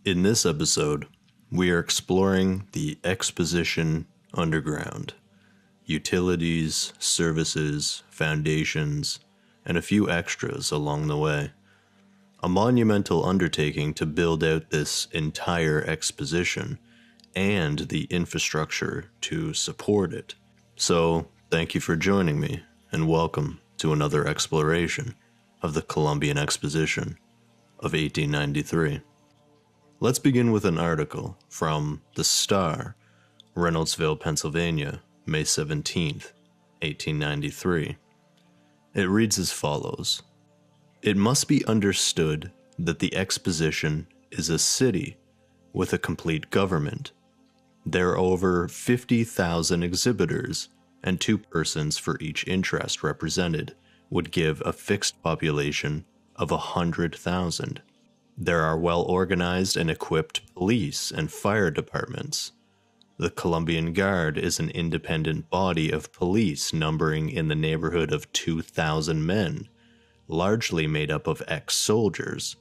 In this episode, we are exploring the exposition underground, utilities, services, foundations, and a few extras along the way. A monumental undertaking to build out this entire exposition and the infrastructure to support it. So, thank you for joining me, and welcome to another exploration of the Columbian Exposition of 1893. Let's begin with an article from The Star, Reynoldsville, Pennsylvania, May 17th, 1893. It reads as follows. It must be understood that the exposition is a city with a complete government. There are over 50,000 exhibitors, and 2 persons for each interest represented would give a fixed population of 100,000. There are well-organized and equipped police and fire departments. The Columbian Guard is an independent body of police numbering in the neighborhood of 2,000 men, largely made up of ex-soldiers.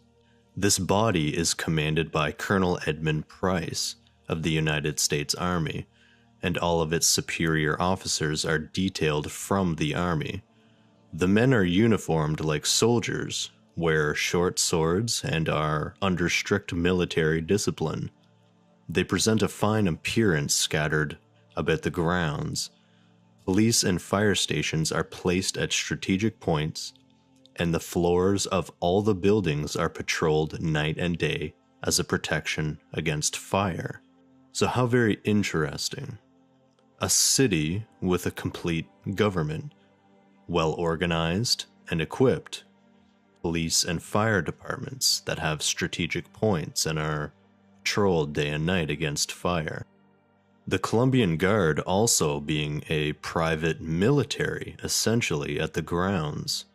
This body is commanded by Colonel Edmund Price of the United States Army, and all of its superior officers are detailed from the Army. The men are uniformed like soldiers, wear short swords, and are under strict military discipline. They present a fine appearance scattered about the grounds. Police and fire stations are placed at strategic points, and the floors of all the buildings are patrolled night and day as a protection against fire. So how very interesting. A city with a complete government, well organized and equipped. Police and fire departments that have strategic points and are patrolled day and night against fire. The Columbian Guard also being a private military, essentially, at the grounds.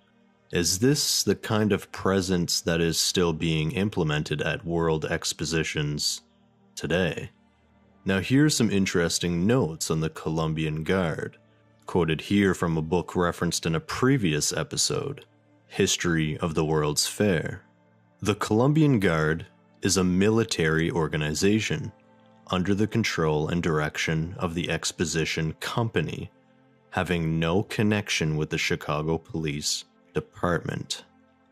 Is this the kind of presence that is still being implemented at world expositions today? Now here's some interesting notes on the Columbian Guard, quoted here from a book referenced in a previous episode, History of the World's Fair. The Columbian Guard is a military organization under the control and direction of the Exposition Company, having no connection with the Chicago Police Department.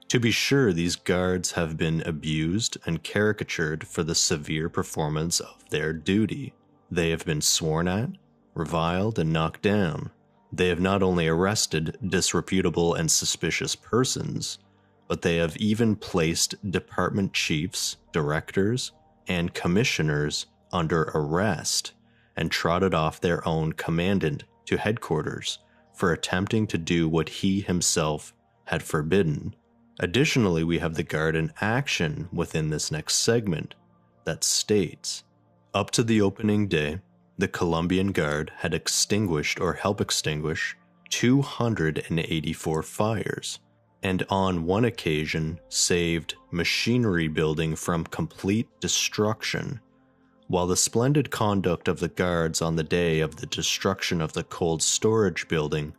To be sure, these guards have been abused and caricatured for the severe performance of their duty. They have been sworn at, reviled, and knocked down. They have not only arrested disreputable and suspicious persons, but they have even placed department chiefs, directors, and commissioners under arrest and trotted off their own commandant to headquarters for attempting to do what he himself had forbidden. Additionally, we have the Guard in action within this next segment that states, up to the opening day, the Columbian Guard had extinguished or helped extinguish 284 fires, and on one occasion saved machinery building from complete destruction. While the splendid conduct of the guards on the day of the destruction of the cold storage building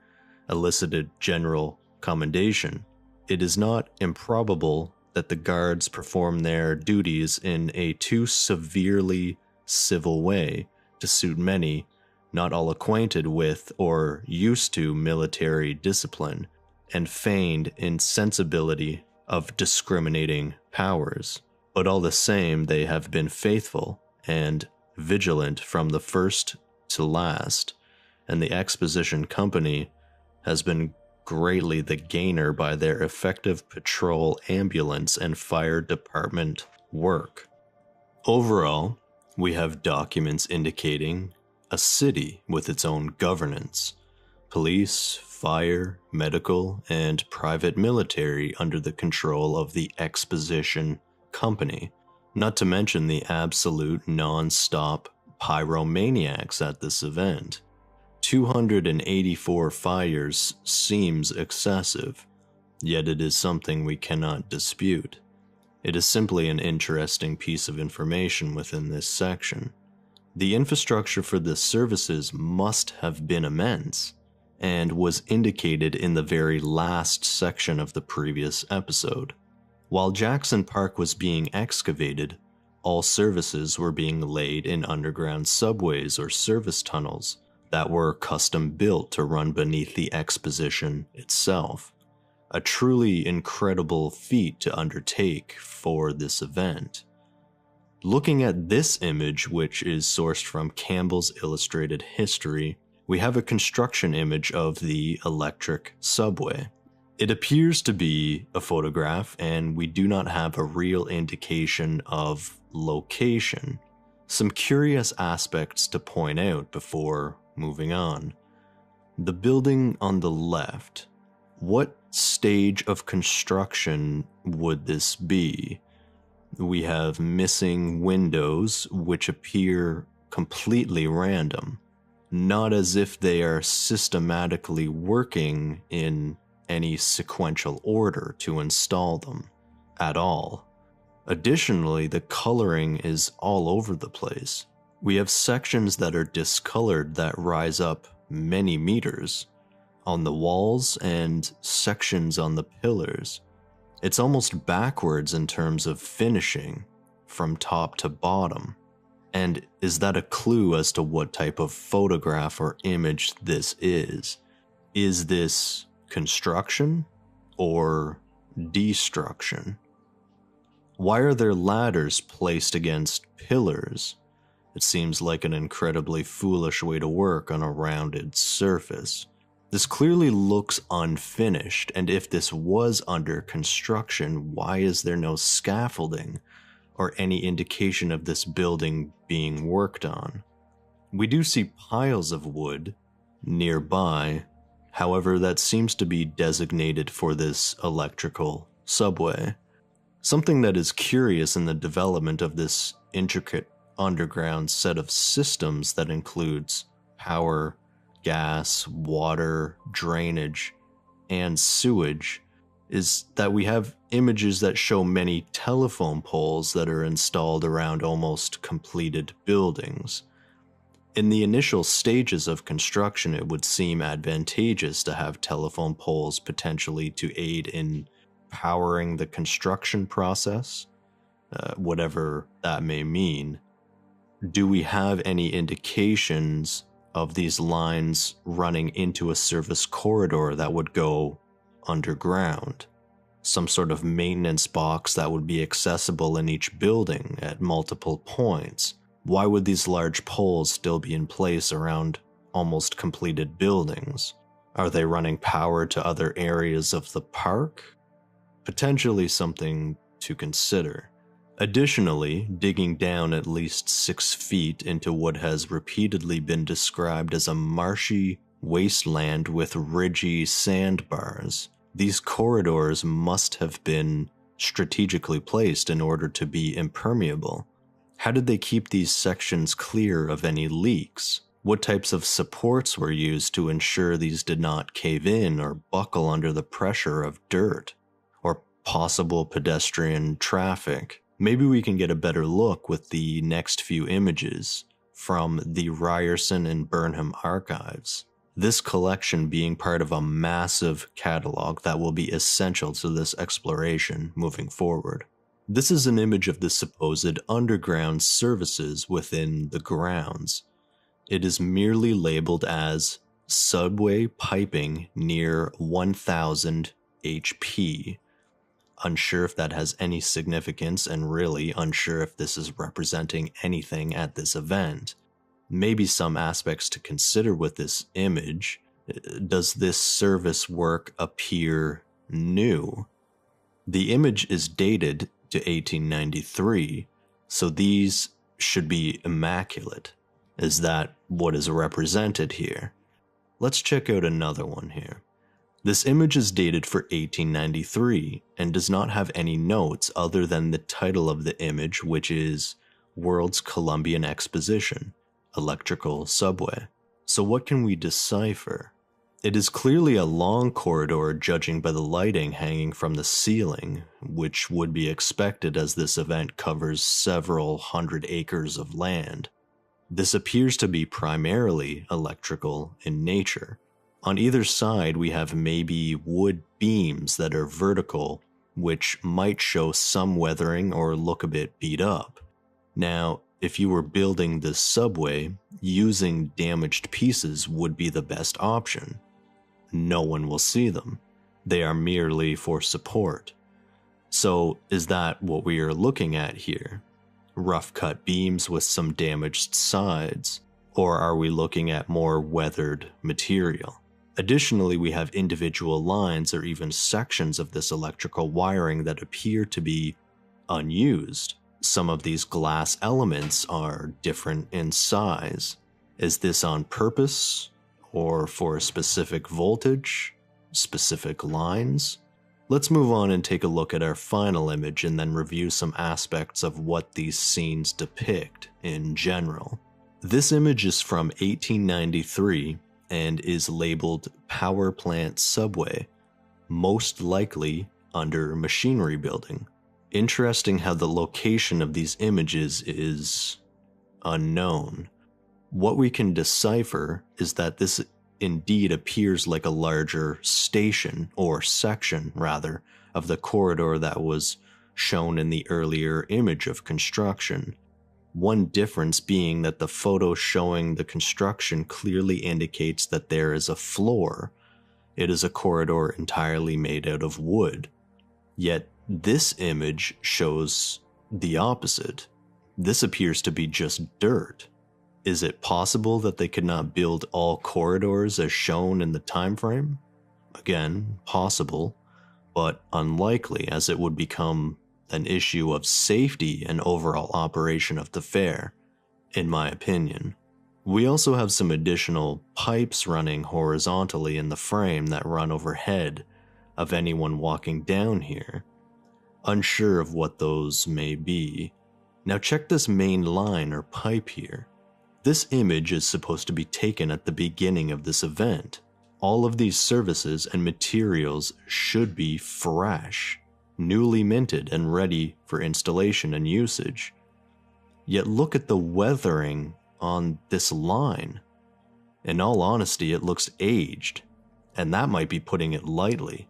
elicited general commendation, it is not improbable that the guards perform their duties in a too severely civil way to suit many not all acquainted with or used to military discipline and feigned insensibility of discriminating powers. But all the same, they have been faithful and vigilant from the first to last, and the Exposition Company has been greatly the gainer by their effective patrol, ambulance, and fire department work. Overall, we have documents indicating a city with its own governance, police, fire, medical, and private military under the control of the Exposition Company, not to mention the absolute non-stop pyromaniacs at this event. 284 fires seems excessive, yet it is something we cannot dispute. It is simply an interesting piece of information within this section. The infrastructure for the services must have been immense, and was indicated in the very last section of the previous episode. While Jackson Park was being excavated, all services were being laid in underground subways or service tunnels that were custom built to run beneath the exposition itself. A truly incredible feat to undertake for this event. Looking at this image, which is sourced from Campbell's Illustrated History, we have a construction image of the electric subway. It appears to be a photograph, and we do not have a real indication of location. Some curious aspects to point out before moving on. The building on the left. What stage of construction would this be? We have missing windows, which appear completely random, not as if they are systematically working in any sequential order to install them at all. Additionally, the coloring is all over the place. We have sections that are discolored that rise up many meters on the walls and sections on the pillars. It's almost backwards in terms of finishing from top to bottom. And is that a clue as to what type of photograph or image this is? Is this construction or destruction? Why are there ladders placed against pillars? It seems like an incredibly foolish way to work on a rounded surface. This clearly looks unfinished, and if this was under construction, why is there no scaffolding or any indication of this building being worked on? We do see piles of wood nearby, however, that seems to be designated for this electrical subway. Something that is curious in the development of this intricate underground set of systems that includes power, gas, water, drainage, and sewage is that we have images that show many telephone poles that are installed around almost completed buildings. In the initial stages of construction, it would seem advantageous to have telephone poles potentially to aid in powering the construction process, whatever that may mean. Do we have any indications of these lines running into a service corridor that would go underground? Some sort of maintenance box that would be accessible in each building at multiple points? Why would these large poles still be in place around almost completed buildings? Are they running power to other areas of the park? Potentially something to consider. Additionally, digging down at least 6 feet into what has repeatedly been described as a marshy wasteland with ridgy sandbars, these corridors must have been strategically placed in order to be impermeable. How did they keep these sections clear of any leaks? What types of supports were used to ensure these did not cave in or buckle under the pressure of dirt or possible pedestrian traffic? Maybe we can get a better look with the next few images from the Ryerson and Burnham archives. This collection being part of a massive catalog that will be essential to this exploration moving forward. This is an image of the supposed underground services within the grounds. It is merely labeled as subway piping near 1000 HP. Unsure if that has any significance, and really unsure if this is representing anything at this event. Maybe some aspects to consider with this image. Does this service work appear new? The image is dated to 1893, so these should be immaculate. Is that what is represented here? Let's check out another one here. This image is dated for 1893 and does not have any notes other than the title of the image, which is World's Columbian Exposition, Electrical Subway. So what can we decipher? It is clearly a long corridor judging by the lighting hanging from the ceiling, which would be expected as this event covers several hundred acres of land. This appears to be primarily electrical in nature. On either side, we have maybe wood beams that are vertical, which might show some weathering or look a bit beat up. Now, if you were building this subway, using damaged pieces would be the best option. No one will see them. They are merely for support. So, is that what we are looking at here? Rough cut beams with some damaged sides? Or are we looking at more weathered material? Additionally, we have individual lines or even sections of this electrical wiring that appear to be unused. Some of these glass elements are different in size. Is this on purpose, or for a specific voltage, specific lines? Let's move on and take a look at our final image and then review some aspects of what these scenes depict in general. This image is from 1893 and is labeled Power Plant Subway, most likely under machinery building. Interesting how the location of these images is unknown. What we can decipher is that this indeed appears like a larger station, or section rather, of the corridor that was shown in the earlier image of construction. One difference being that the photo showing the construction clearly indicates that there is a floor. It is a corridor entirely made out of wood. Yet this image shows the opposite. This appears to be just dirt. Is it possible that they could not build all corridors as shown in the time frame? Again, possible, but unlikely, as it would become an issue of safety and overall operation of the fair, in my opinion. We also have some additional pipes running horizontally in the frame that run overhead of anyone walking down here. Unsure of what those may be. Now check this main line or pipe here. This image is supposed to be taken at the beginning of this event. All of these services and materials should be fresh, newly minted and ready for installation and usage. Yet look at the weathering on this line. In all honesty, it looks aged, and that might be putting it lightly.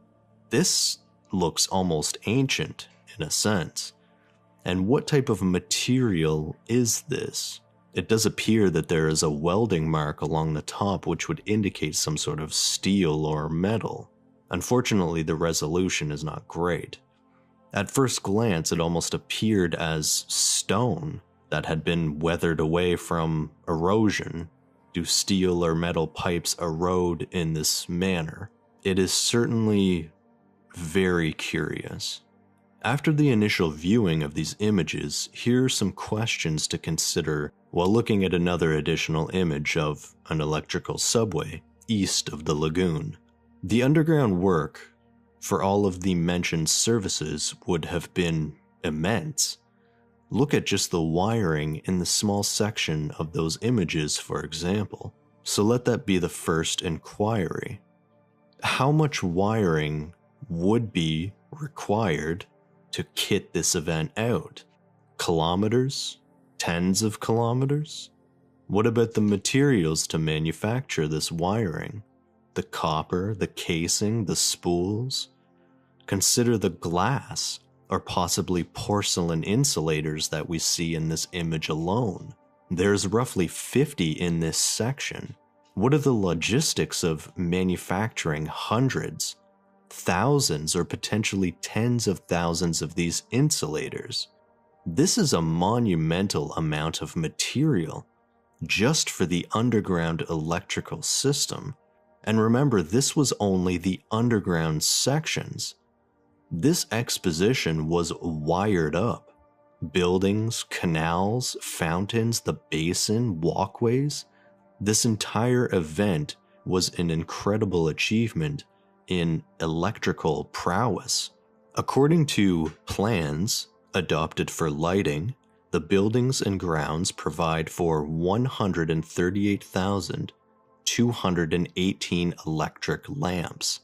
This looks almost ancient in a sense. And what type of material is this? It does appear that there is a welding mark along the top which would indicate some sort of steel or metal. Unfortunately, the resolution is not great. At first glance, it almost appeared as stone that had been weathered away from erosion. Do steel or metal pipes erode in this manner? It is certainly very curious. After the initial viewing of these images, here are some questions to consider while looking at another additional image of an electrical subway east of the lagoon. The underground work for all of the mentioned services would have been immense. Look at just the wiring in the small section of those images, for example. So let that be the first inquiry. How much wiring would be required to kit this event out? Kilometers? Tens of kilometers? What about the materials to manufacture this wiring? The copper, the casing, the spools? Consider the glass or possibly porcelain insulators that we see in this image alone. There's roughly 50 in this section. What are the logistics of manufacturing hundreds, thousands, or potentially tens of thousands of these insulators? This is a monumental amount of material just for the underground electrical system. And remember, this was only the underground sections. This exposition was wired up. Buildings, canals, fountains, the basin, walkways. This entire event was an incredible achievement in electrical prowess. According to plans adopted for lighting, the buildings and grounds provide for 138,218 electric lamps,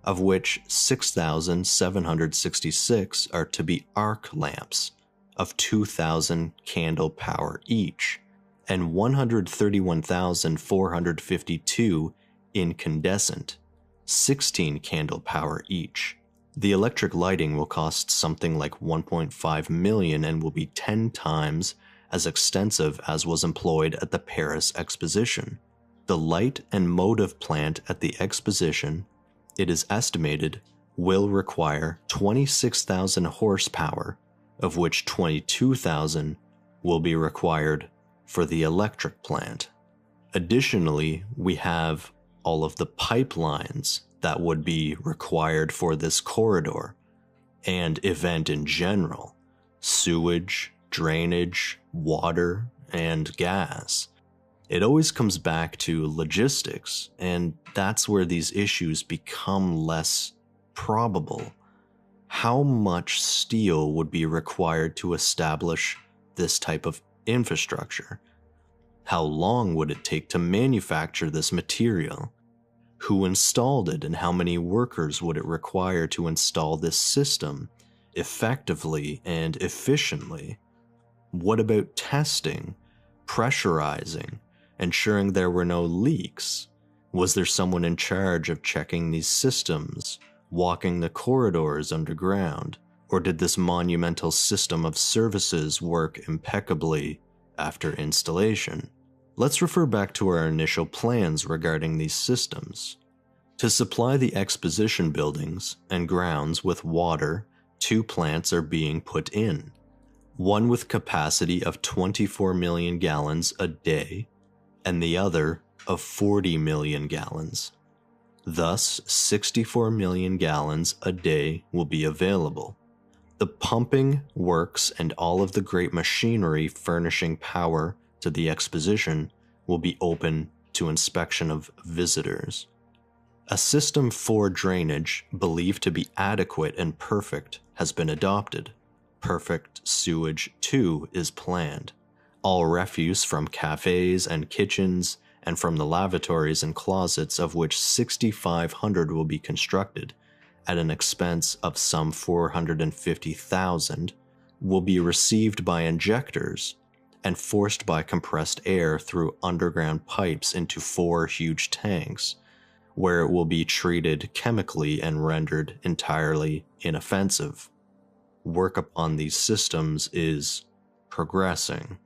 of which 6,766 are to be arc lamps of 2,000 candle power each, and 131,452 incandescent, 16 candle power each. The electric lighting will cost something like 1.5 million and will be 10 times as extensive as was employed at the Paris Exposition. The light and motive plant at the Exposition, it is estimated, will require 26,000 horsepower, of which 22,000 will be required for the electric plant. Additionally, we have all of the pipelines that would be required for this corridor and event in general: sewage, drainage, water, and gas. It always comes back to logistics, and that's where these issues become less probable. How much steel would be required to establish this type of infrastructure? How long would it take to manufacture this material? Who installed it, and how many workers would it require to install this system effectively and efficiently? What about testing, pressurizing, ensuring there were no leaks? Was there someone in charge of checking these systems, walking the corridors underground? Or did this monumental system of services work impeccably after installation? Let's refer back to our initial plans regarding these systems. To supply the exposition buildings and grounds with water, 2 plants are being put in. One with capacity of 24 million gallons a day, and the other of 40 million gallons. Thus, 64 million gallons a day will be available. The pumping, works, and all of the great machinery furnishing power to the exposition will be open to inspection of visitors. A system for drainage believed to be adequate and perfect has been adopted. Perfect sewage 2 is planned. All refuse from cafes and kitchens and from the lavatories and closets, of which 6,500 will be constructed at an expense of some 450,000, will be received by injectors and forced by compressed air through underground pipes into 4 huge tanks, where it will be treated chemically and rendered entirely inoffensive. Work upon these systems is progressing.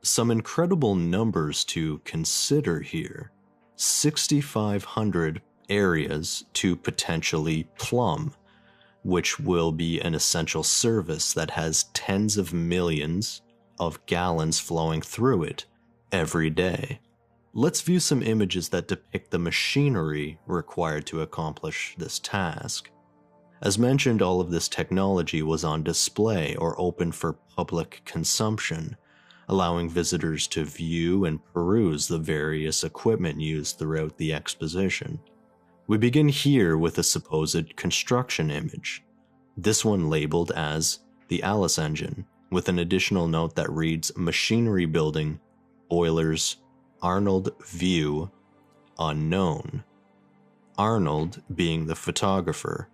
Some incredible numbers to consider here: 6,500 areas to potentially plumb, which will be an essential service that has tens of millions of gallons flowing through it every day. Let's view some images that depict the machinery required to accomplish this task. As mentioned, all of this technology was on display or open for public consumption, allowing visitors to view and peruse the various equipment used throughout the exposition. We begin here with a supposed construction image, this one labeled as the Alice engine, with an additional note that reads machinery building, boilers, Arnold view, unknown. Arnold being the photographer,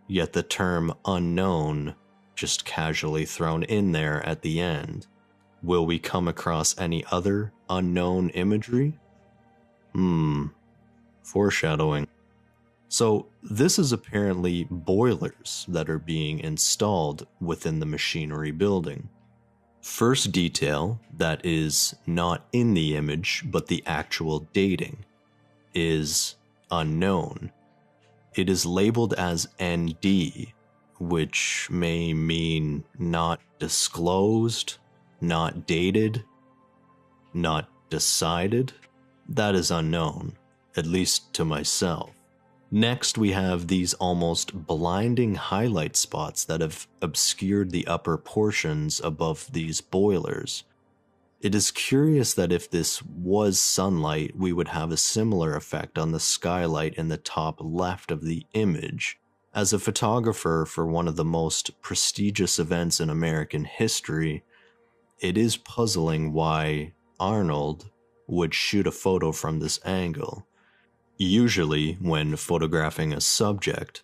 yet the term unknown just casually thrown in there at the end. Will we come across any other unknown imagery? Foreshadowing. So this is apparently boilers that are being installed within the machinery building. First detail that is not in the image, but the actual dating, is unknown. It is labeled as ND, which may mean not disclosed, not dated, not decided. That is unknown, at least to myself. Next, we have these almost blinding highlight spots that have obscured the upper portions above these boilers. It is curious that if this was sunlight, we would have a similar effect on the skylight in the top left of the image. As a photographer for one of the most prestigious events in American history, it is puzzling why Arnold would shoot a photo from this angle. Usually, when photographing a subject,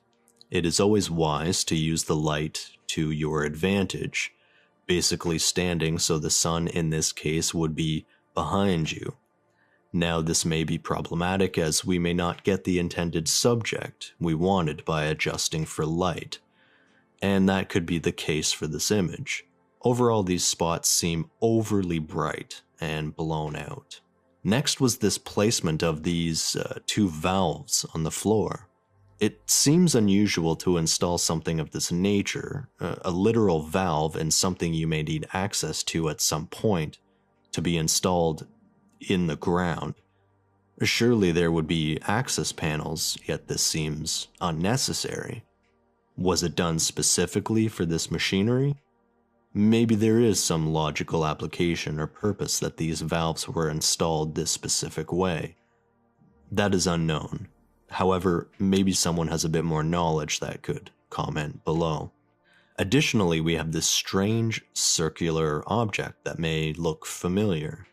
it is always wise to use the light to your advantage, basically standing so the sun in this case would be behind you. Now, this may be problematic as we may not get the intended subject we wanted by adjusting for light, and that could be the case for this image. Overall, these spots seem overly bright and blown out. Next was this placement of these two valves on the floor. It seems unusual to install something of this nature, a literal valve and something you may need access to at some point, to be installed in the ground. Surely there would be access panels, yet this seems unnecessary. Was it done specifically for this machinery? Maybe there is some logical application or purpose that these valves were installed this specific way. That is unknown. However, maybe someone has a bit more knowledge that could comment below. Additionally, we have this strange circular object that may look familiar.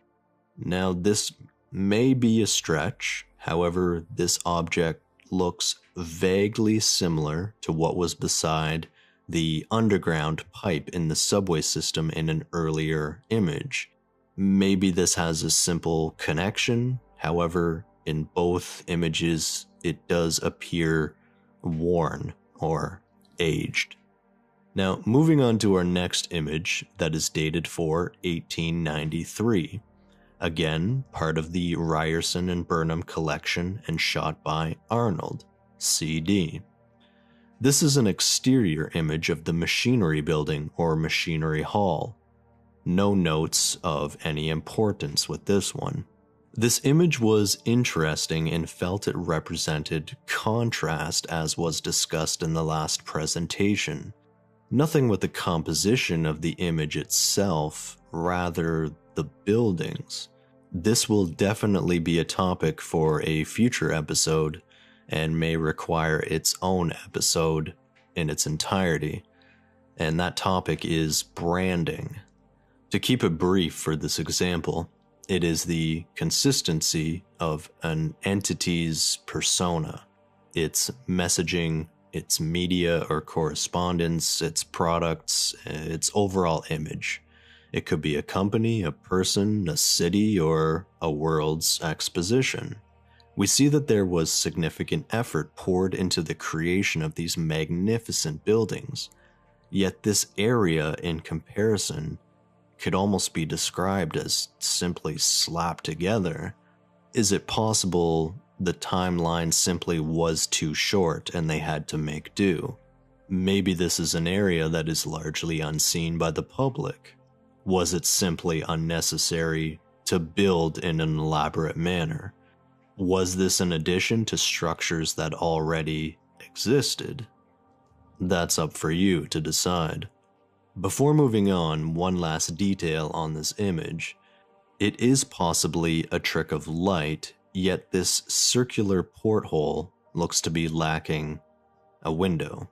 Now, this may be a stretch, however, this object looks vaguely similar to what was beside the underground pipe in the subway system in an earlier image. Maybe this has a simple connection, however, in both images it does appear worn or aged. Now, moving on to our next image that is dated for 1893. Again, part of the Ryerson and Burnham collection and shot by Arnold, CD. This is an exterior image of the machinery building or machinery hall. No notes of any importance with this one. This image was interesting and felt it represented contrast as was discussed in the last presentation. Nothing with the composition of the image itself, rather the buildings. This will definitely be a topic for a future episode and may require its own episode in its entirety, and that topic is branding. To keep it brief for this example, it is the consistency of an entity's persona, its messaging, its media or correspondence, its products, its overall image. It could be a company, a person, a city, or a world's exposition. We see that there was significant effort poured into the creation of these magnificent buildings, yet this area in comparison could almost be described as simply slapped together. Is it possible the timeline simply was too short and they had to make do? Maybe this is an area that is largely unseen by the public. Was it simply unnecessary to build in an elaborate manner? Was this an addition to structures that already existed? That's up for you to decide. Before moving on, one last detail on this image. It is possibly a trick of light, yet this circular porthole looks to be lacking a window.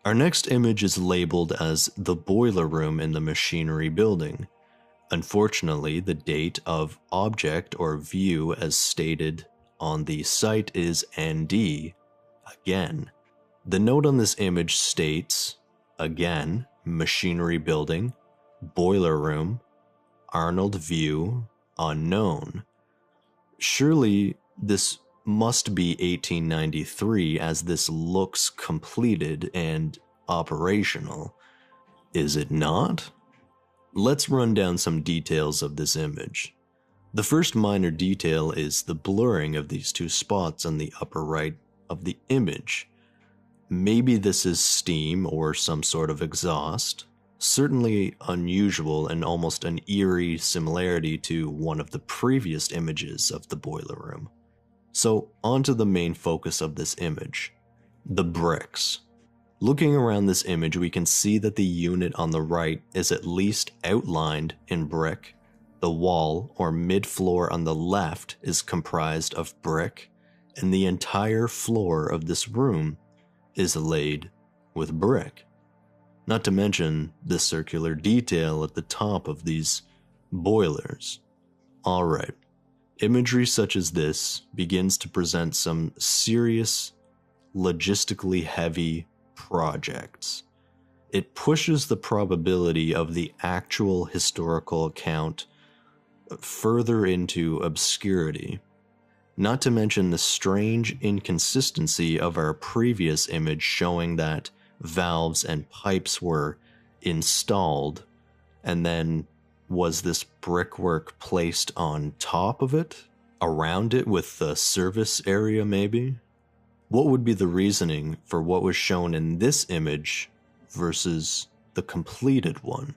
Our next image is labeled as the boiler room in the machinery building. Unfortunately, the date of object or view as stated on the site is ND. Again, the note on this image states, again, machinery building, boiler room, Arnold view, unknown. Surely this must be 1893 as this looks completed and operational. Is it not? Let's run down some details of this image. The first minor detail is the blurring of these two spots on the upper right of the image. Maybe this is steam or some sort of exhaust. Certainly unusual and almost an eerie similarity to one of the previous images of the boiler room. So on to the main focus of this image, the bricks. Looking around this image, we can see that the unit on the right is at least outlined in brick. The wall or mid-floor on the left is comprised of brick, and the entire floor of this room is laid with brick. Not to mention the circular detail at the top of these boilers. Alright, imagery such as this begins to present some serious, logistically heavy projects. It pushes the probability of the actual historical account further into obscurity. Not to mention the strange inconsistency of our previous image showing that valves and pipes were installed And then was this brickwork placed on top of it? Around it with the service area maybe? What would be the reasoning for what was shown in this image versus the completed one?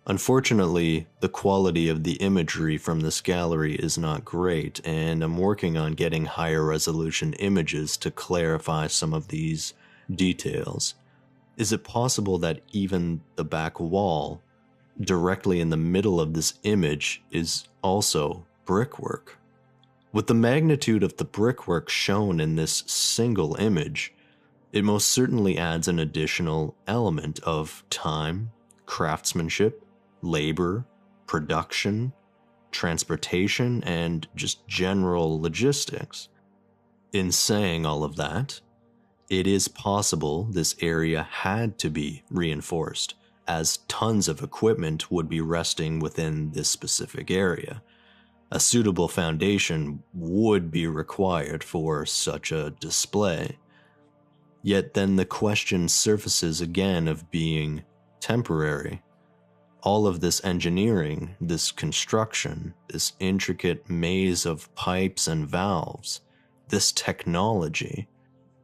Unfortunately, the quality of the imagery from this gallery is not great, and I'm working on getting higher resolution images to clarify some of these details. Is it possible that even the back wall, directly in the middle of this image, is also brickwork? With the magnitude of the brickwork shown in this single image, it most certainly adds an additional element of time, craftsmanship, labor, production, transportation, and just general logistics. In saying all of that, it is possible this area had to be reinforced, as tons of equipment would be resting within this specific area. A suitable foundation would be required for such a display. Yet then the question surfaces again of being temporary. All of this engineering, this construction, this intricate maze of pipes and valves, this technology,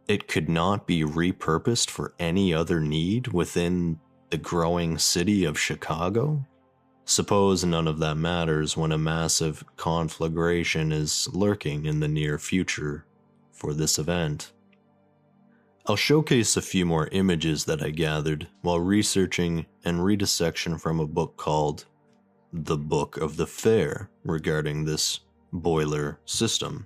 it could not be repurposed for any other need within the growing city of Chicago? Suppose none of that matters when a massive conflagration is lurking in the near future for this event. I'll showcase a few more images that I gathered while researching and read a section from a book called The Book of the Fair regarding this boiler system.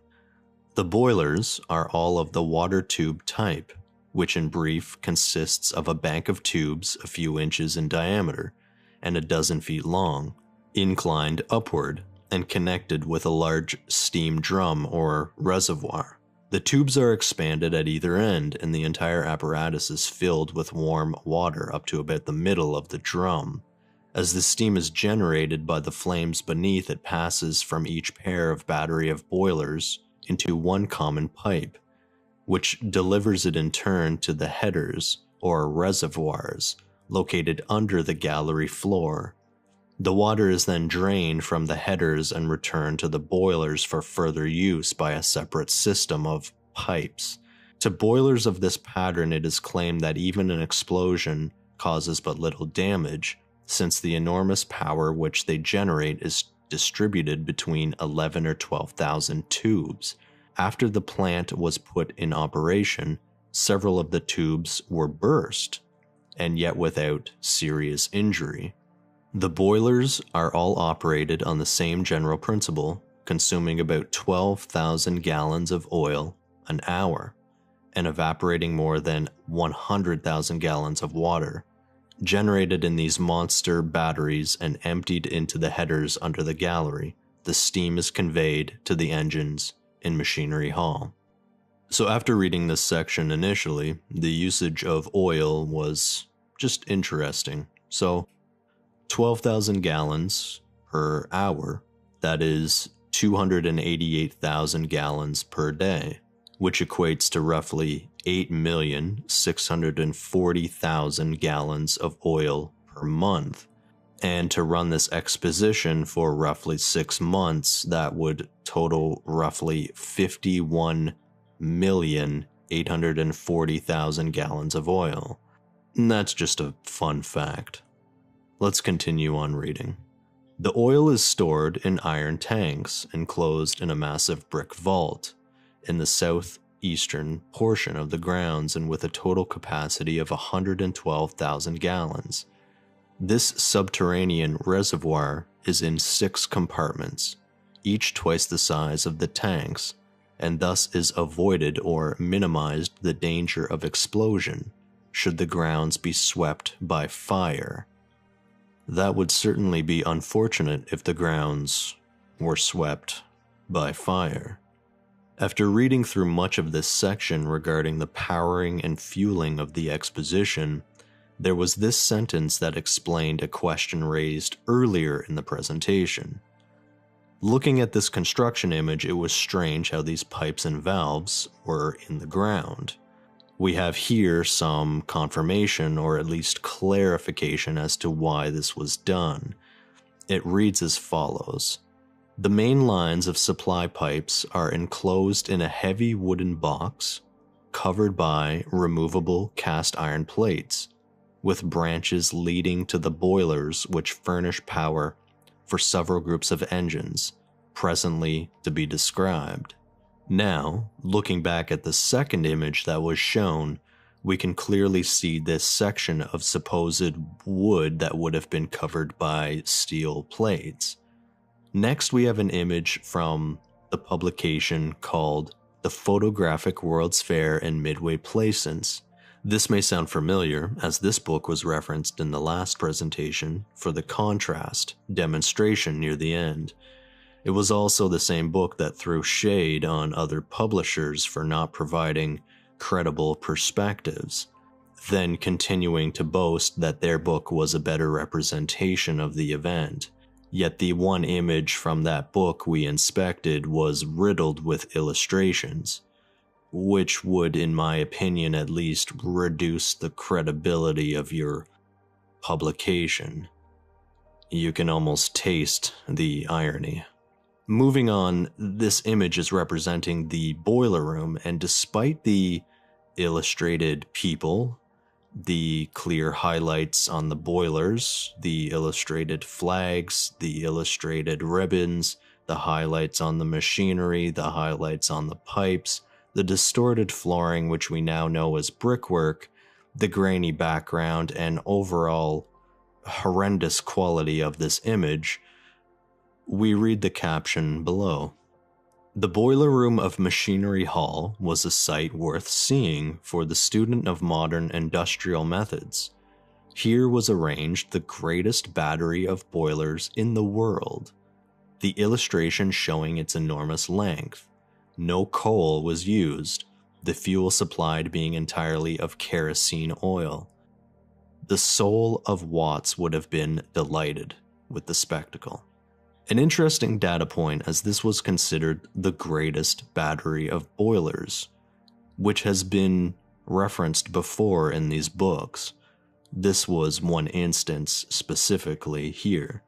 The boilers are all of the water tube type, which in brief consists of a bank of tubes a few inches in diameter and a dozen feet long, inclined upward and connected with a large steam drum or reservoir. The tubes are expanded at either end and the entire apparatus is filled with warm water up to about the middle of the drum. As the steam is generated by the flames beneath, it passes from each pair of battery of boilers into one common pipe, which delivers it in turn to the headers or reservoirs located under the gallery floor. The water is then drained from the headers and returned to the boilers for further use by a separate system of pipes. To boilers of this pattern, it is claimed that even an explosion causes but little damage, since the enormous power which they generate is distributed between 11 or 12,000 tubes. After the plant was put in operation, several of the tubes were burst, and yet without serious injury. The boilers are all operated on the same general principle, consuming about 12,000 gallons of oil an hour, and evaporating more than 100,000 gallons of water, generated in these monster batteries and emptied into the headers under the gallery. The steam is conveyed to the engines in Machinery Hall. So after reading this section initially, the usage of oil was just interesting. So 12,000 gallons per hour, that is 288,000 gallons per day, which equates to roughly 8,640,000 gallons of oil per month. And to run this exposition for roughly 6 months, that would total roughly 51,840,000 gallons of oil. And that's just a fun fact. Let's continue on reading. The oil is stored in iron tanks enclosed in a massive brick vault in the southeastern portion of the grounds and with a total capacity of 112,000 gallons. This subterranean reservoir is in 6 compartments, each twice the size of the tanks, and thus is avoided or minimized the danger of explosion should the grounds be swept by fire. That would certainly be unfortunate if the grounds were swept by fire. After reading through much of this section regarding the powering and fueling of the exposition, there was this sentence that explained a question raised earlier in the presentation. Looking at this construction image, it was strange how these pipes and valves were in the ground. We have here some confirmation or at least clarification as to why this was done. It reads as follows. The main lines of supply pipes are enclosed in a heavy wooden box covered by removable cast iron plates, with branches leading to the boilers which furnish power for several groups of engines, presently to be described. Now, looking back at the second image that was shown, we can clearly see this section of supposed wood that would have been covered by steel plates. Next, we have an image from the publication called The Photographic World's Fair in Midway Plaisance. This may sound familiar, as this book was referenced in the last presentation for the contrast demonstration near the end. It was also the same book that threw shade on other publishers for not providing credible perspectives, then continuing to boast that their book was a better representation of the event. Yet the one image from that book we inspected was riddled with illustrations, which would, in my opinion at least, reduce the credibility of your publication. You can almost taste the irony. Moving on, this image is representing the boiler room, and despite the illustrated people, the clear highlights on the boilers, the illustrated flags, the illustrated ribbons, the highlights on the machinery, the highlights on the pipes, the distorted flooring, which we now know as brickwork, the grainy background, and overall horrendous quality of this image, we read the caption below. The boiler room of Machinery Hall was a sight worth seeing for the student of modern industrial methods. Here was arranged the greatest battery of boilers in the world, the illustration showing its enormous length. No coal was used, the fuel supplied being entirely of kerosene oil. The soul of Watts would have been delighted with the spectacle. An interesting data point, as this was considered the greatest battery of boilers, which has been referenced before in these books. This was one instance specifically here.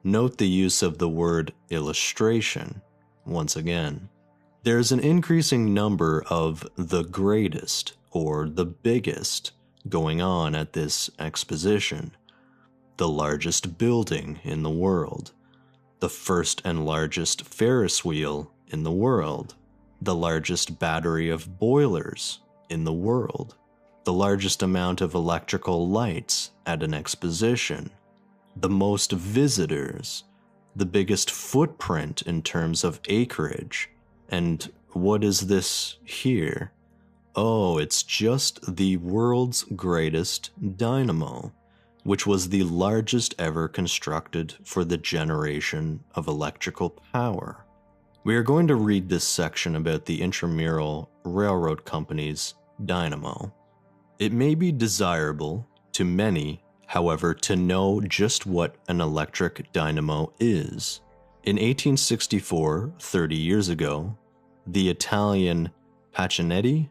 Note the use of the word illustration once again. There's an increasing number of the greatest or the biggest going on at this exposition. The largest building in the world. The first and largest Ferris wheel in the world, the largest battery of boilers in the world, the largest amount of electrical lights at an exposition, the most visitors, the biggest footprint in terms of acreage. And what is this here? Oh, it's just the world's greatest dynamo, which was the largest ever constructed for the generation of electrical power. We are going to read this section about the Intramural Railroad Company's dynamo. It may be desirable to many, however, to know just what an electric dynamo is. In 1864, 30 years ago, the Italian Pacchinetti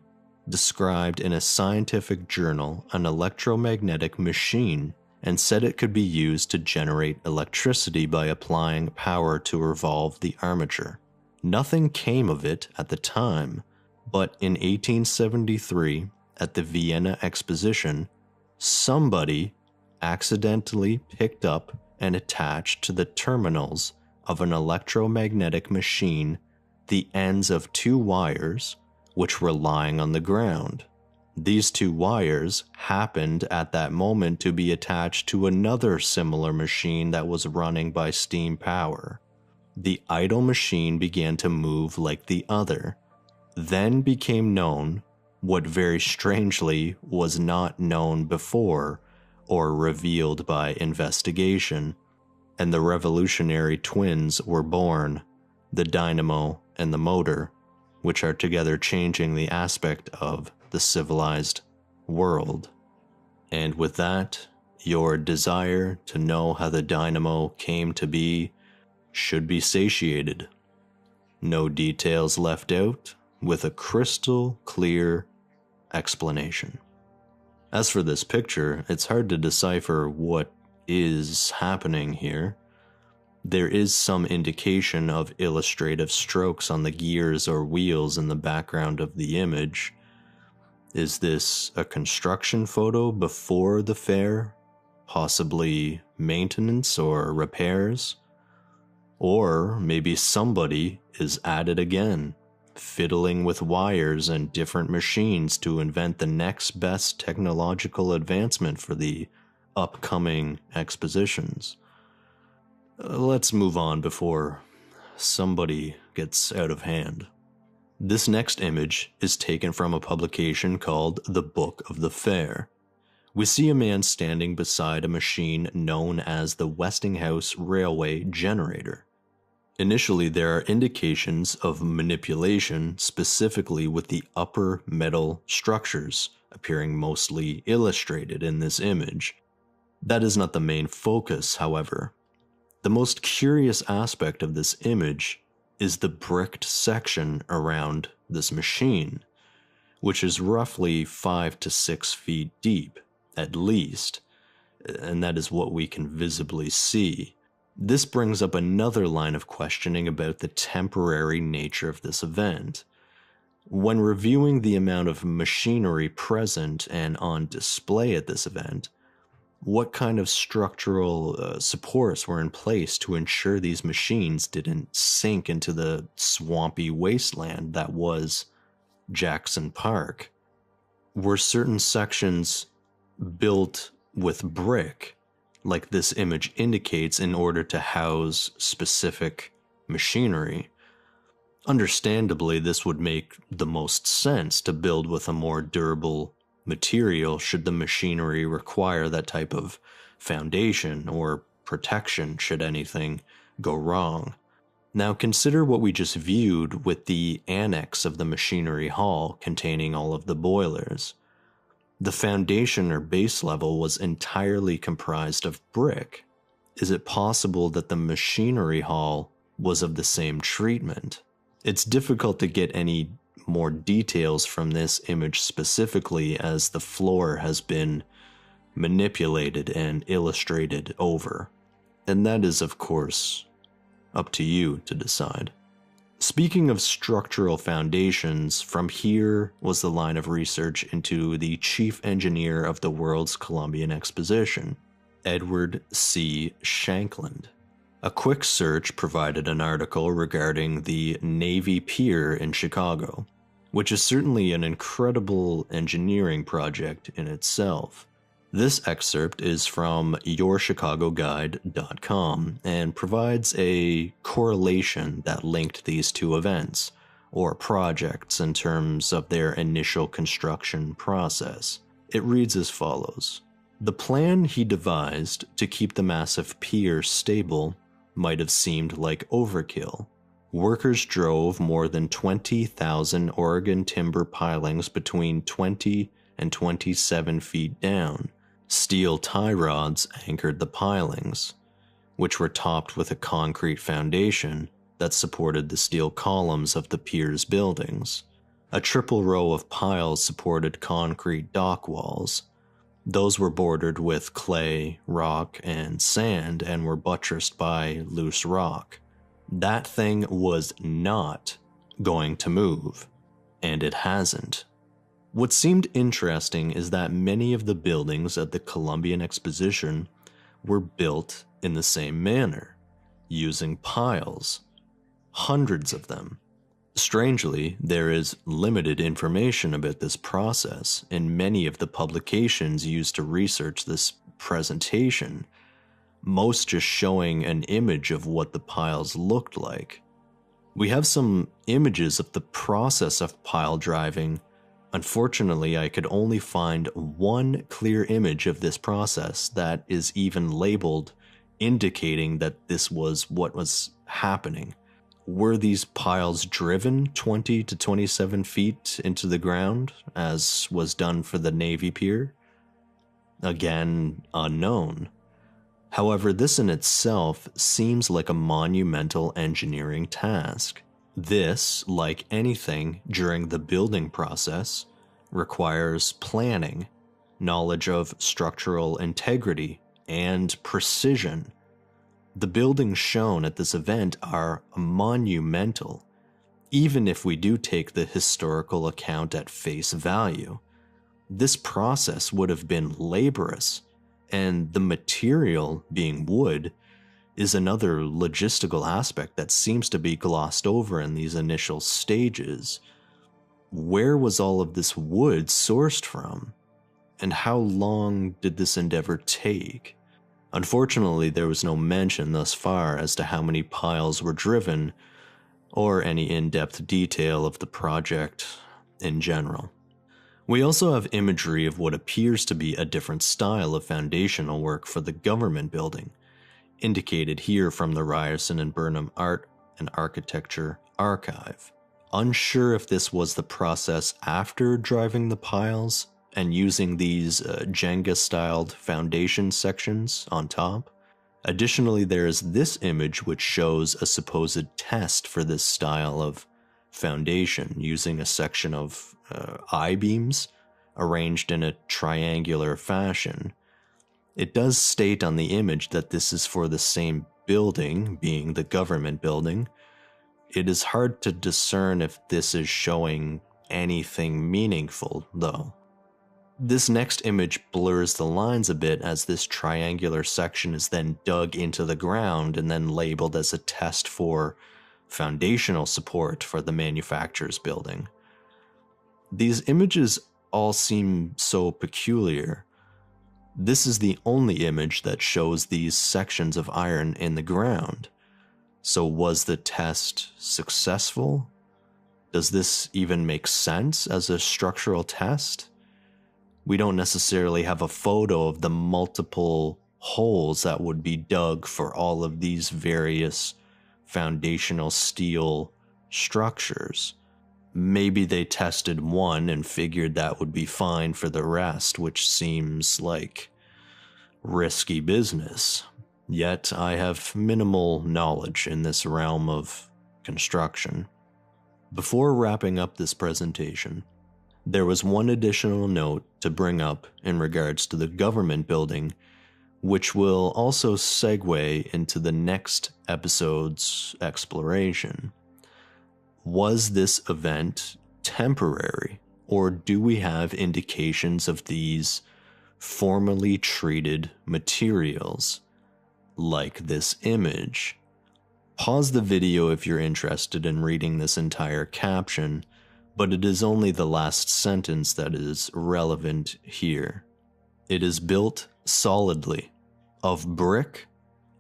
described in a scientific journal an electromagnetic machine and said it could be used to generate electricity by applying power to revolve the armature. Nothing came of it at the time, but in 1873, at the Vienna Exposition, somebody accidentally picked up and attached to the terminals of an electromagnetic machine the ends of two wires which were lying on the ground. These two wires happened at that moment to be attached to another similar machine that was running by steam power. The idle machine began to move like the other, then became known what very strangely was not known before or revealed by investigation, and the revolutionary twins were born, the dynamo and the motor, which are together changing the aspect of the civilized world. And with that, your desire to know how the dynamo came to be should be satiated. No details left out, with a crystal clear explanation. As for this picture, it's hard to decipher what is happening here. There is some indication of illustrative strokes on the gears or wheels in the background of the image. Is this a construction photo before the fair? Possibly maintenance or repairs? Or maybe somebody is at it again, fiddling with wires and different machines to invent the next best technological advancement for the upcoming expositions. Let's move on before somebody gets out of hand. This next image is taken from a publication called The Book of the Fair. We see a man standing beside a machine known as the Westinghouse Railway Generator. Initially, there are indications of manipulation, specifically with the upper metal structures, appearing mostly illustrated in this image. That is not the main focus, however. The most curious aspect of this image is the bricked section around this machine, which is roughly 5 to 6 feet deep, at least, and that is what we can visibly see. This brings up another line of questioning about the temporary nature of this event. When reviewing the amount of machinery present and on display at this event, what kind of structural supports were in place to ensure these machines didn't sink into the swampy wasteland that was Jackson Park? Were certain sections built with brick, like this image indicates, in order to house specific machinery? Understandably, this would make the most sense to build with a more durable material should the machinery require that type of foundation or protection should anything go wrong. Now consider what we just viewed with the annex of the machinery hall containing all of the boilers. The foundation or base level was entirely comprised of brick. Is it possible that the machinery hall was of the same treatment? It's difficult to get any more details from this image specifically, as the floor has been manipulated and illustrated over. And that is, of course, up to you to decide. Speaking of structural foundations, from here was the line of research into the chief engineer of the World's Columbian Exposition, Edward C. Shankland. A quick search provided an article regarding the Navy Pier in Chicago, which is certainly an incredible engineering project in itself. This excerpt is from yourchicagoguide.com and provides a correlation that linked these two events, or projects, in terms of their initial construction process. It reads as follows. The plan he devised to keep the massive pier stable might have seemed like overkill. Workers drove more than 20,000 Oregon timber pilings between 20 and 27 feet down. Steel tie rods anchored the pilings, which were topped with a concrete foundation that supported the steel columns of the pier's buildings. A triple row of piles supported concrete dock walls. Those were bordered with clay, rock, and sand and were buttressed by loose rock. That thing was not going to move, and it hasn't. What seemed interesting is that many of the buildings at the Columbian Exposition were built in the same manner, using piles, hundreds of them. Strangely, there is limited information about this process in many of the publications used to research this presentation, most just showing an image of what the piles looked like. We have some images of the process of pile driving. Unfortunately, I could only find one clear image of this process that is even labeled, indicating that this was what was happening. Were these piles driven 20 to 27 feet into the ground, as was done for the Navy Pier? Again, unknown. However, this in itself seems like a monumental engineering task. This, like anything during the building process, requires planning, knowledge of structural integrity, and precision. The buildings shown at this event are monumental, even if we do take the historical account at face value. This process would have been laborious, and the material, being wood, is another logistical aspect that seems to be glossed over in these initial stages. Where was all of this wood sourced from? And how long did this endeavor take? Unfortunately, there was no mention thus far as to how many piles were driven, or any in-depth detail of the project in general. We also have imagery of what appears to be a different style of foundational work for the government building, indicated here from the Ryerson and Burnham Art and Architecture Archive. Unsure if this was the process after driving the piles and using these Jenga-styled foundation sections on top. Additionally, there is this image which shows a supposed test for this style of foundation using a section of I-beams arranged in a triangular fashion. It does state on the image that this is for the same building, being the government building. It is hard to discern if this is showing anything meaningful, though. This next image blurs the lines a bit as this triangular section is then dug into the ground and then labeled as a test for foundational support for the manufacturer's building. These images all seem so peculiar. This is the only image that shows these sections of iron in the ground. So was the test successful? Does this even make sense as a structural test? We don't necessarily have a photo of the multiple holes that would be dug for all of these various foundational steel structures. Maybe they tested one and figured that would be fine for the rest, which seems like risky business. Yet I have minimal knowledge in this realm of construction. Before wrapping up this presentation, there was one additional note to bring up in regards to the government building, which will also segue into the next episode's exploration. Was this event temporary, or do we have indications of these formerly treated materials, like this image? Pause the video if you're interested in reading this entire caption, but it is only the last sentence that is relevant here. It is built solidly of brick,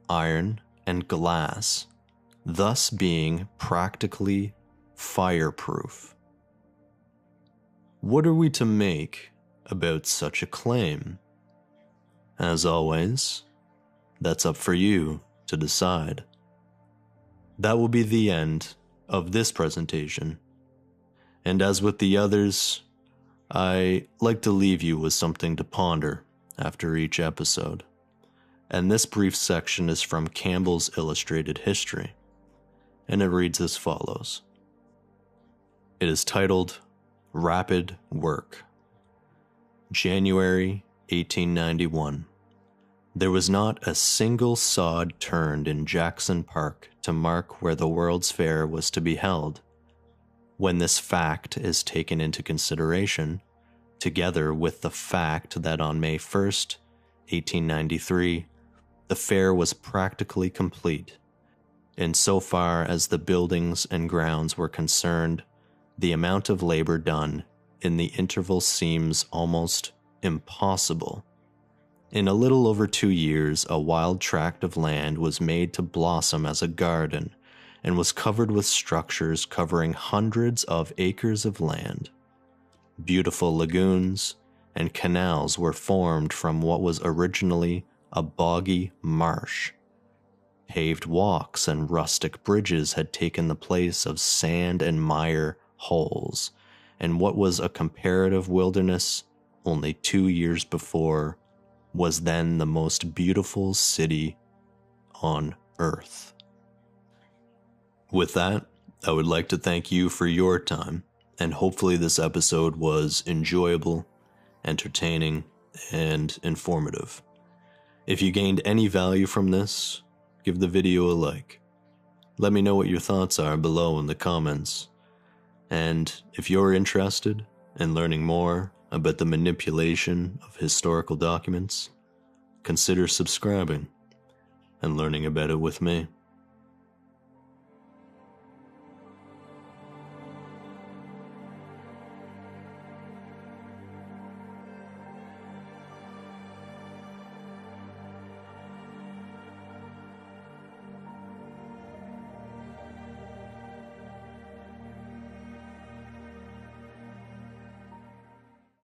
iron, and glass, thus being practically fireproof. What are we to make about such a claim? As always, that's up for you to decide. That will be the end of this presentation. And as with the others, I like to leave you with something to ponder after each episode. And this brief section is from Campbell's Illustrated History, and it reads as follows. It is titled, Rapid Work. January 1891. There was not a single sod turned in Jackson Park to mark where the World's Fair was to be held. When this fact is taken into consideration, together with the fact that on May 1st, 1893, the fair was practically complete, insofar as the buildings and grounds were concerned, the amount of labor done in the interval seems almost impossible. In a little over 2 years, a wild tract of land was made to blossom as a garden, and was covered with structures covering hundreds of acres of land. Beautiful lagoons and canals were formed from what was originally a boggy marsh. Paved walks and rustic bridges had taken the place of sand and mire holes, and what was a comparative wilderness only 2 years before was then the most beautiful city on earth. With that, I would like to thank you for your time, and hopefully this episode was enjoyable, entertaining, and informative. If you gained any value from this, give the video a like. Let me know what your thoughts are below in the comments. And if you're interested in learning more about the manipulation of historical documents, consider subscribing and learning about it with me.